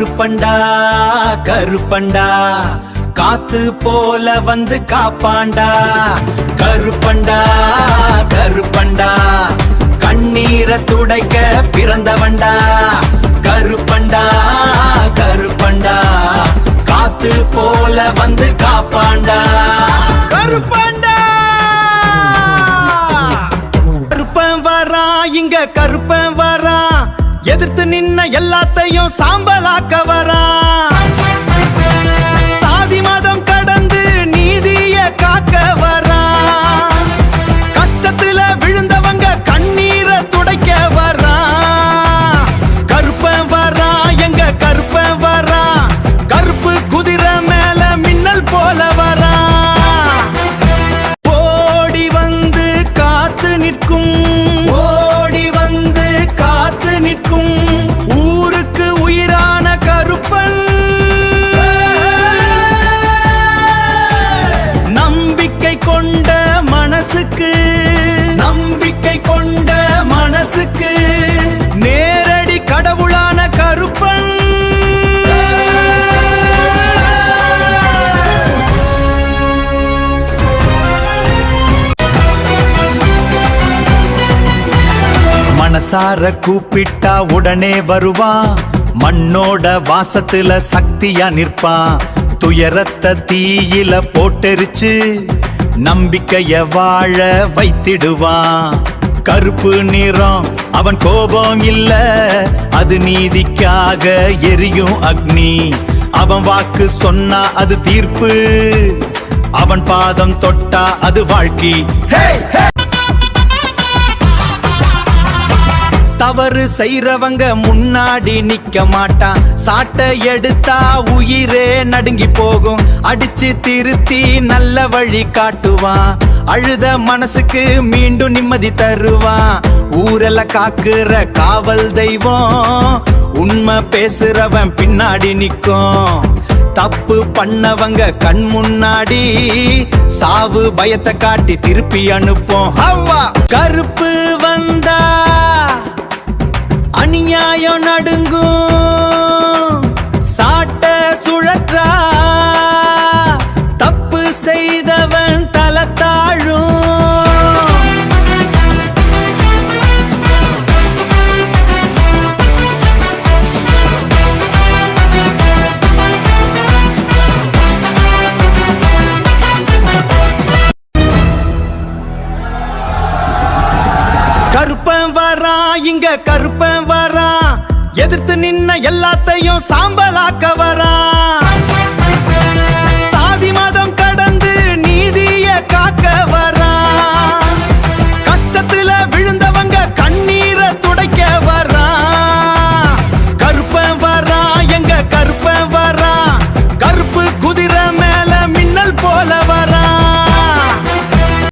கருப்பண்டா கருப்பண்டா காத்து போல வந்து காப்பாண்டா. கருப்பண்டா கருப்பண்டா கண்ணீரை துடைக்க பிறந்தவண்டா. கருப்பண்டா கருப்பண்டா காத்து போல வந்து காப்பாண்டா. கருப்பண்டா கருப்பன் வரா இங்க கருப்பன் வரா, எதிர்த்து நின்ன எல்லாத்தையும் சாம்பலாக்க வரா. சாதி மதம் கடந்து நீதிய காக்க வரா. கஷ்டத்துல விழுந்தவங்க கண்ணீரை துடைக்க வரா. கருப்பன் வரா எங்க கருப்பன் வரா, கருப்பு குதிரை மேல மின்னல் போல வரா. ஓடி வந்து காத்து நிற்கும், ஓடி வந்து காத்து நிற்கும் ஊருக்கு உயிரான கருப்பன். நம்பிக்கை கொண்ட மனசுக்கு, நம்பிக்கை கொண்ட மனசுக்கு நேரடி கடவுளான கருப்பன். மனசார கூப்பிட்டா உடனே வருவான், மண்ணோட வாசத்துல சக்தியா நிற்பான். துயரத்தை தீயில போட்டெரிச்சு நம்பிக்கைய வாழ வைத்திடுவான். கருப்பு நிறம் அவன் கோபம் இல்ல, அது நீதிக்காக எரியும் அக்னி. அவன் வாக்கு சொன்னா அது தீர்ப்பு, அவன் பாதம் தொட்டா அது வாழ்க்கை. தவறு செய்றவங்க முன்னாடி நிக்க மாட்டான், சாட்டை எடுத்தா உயிரே நடுங்கி போகும். அடிச்சு திருத்தி நல்ல வழி காட்டுவான், அழுத மனசுக்கு மீண்டும் நிம்மதி தருவான். ஊரெல்லாம் காக்குற காவல் தெய்வம், உண்மை பேசுறவன் பின்னாடி நிக்கும். தப்பு பண்ணவங்க கண் முன்னாடி சாவு பயத்தை காட்டி திருப்பி அனுப்போம். கருப்பு வந்தா அநியாயம் நடுங்கும், சாட்ட சுழற்றா தப்பு செய்தவன் தலத்தாழும். கருப்பன் வரா இங்க கருப்பன் வரா, எதிர்த்து நின்ன எல்லாத்தையும் சாம்பலாக்க வரா.